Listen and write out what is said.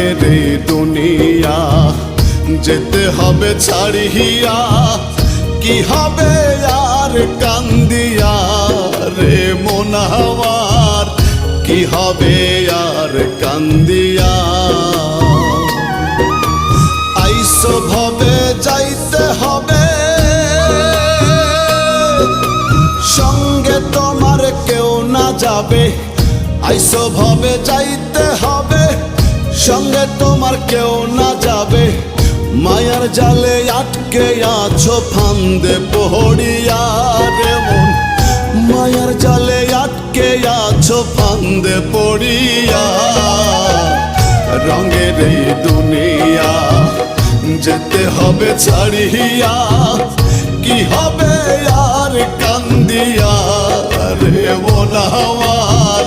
রঙের এই দুনিয়া যেতে হবে ছাড়িয়া, কি হবে আর কান্দিয়া রে মন আমার, কি হবে আর কান্দিয়া। আইসো ভবে যাইতে হবে, সঙ্গে তোমার কেউ না যাবে। আইসো ভবে যাইতে হবে, সঙ্গে তোমার কেউ না যাবে। মায়ার জালে আটকে আছো ফান্দে পড়িয়া রে মন, মায়ার জালে আটকে আছো ফান্দে পড়িয়া। রঙের এই দুনিয়া যেতে হবে ছাড়িয়া, কি হবে আর কান্দিয়া রে মন আমার।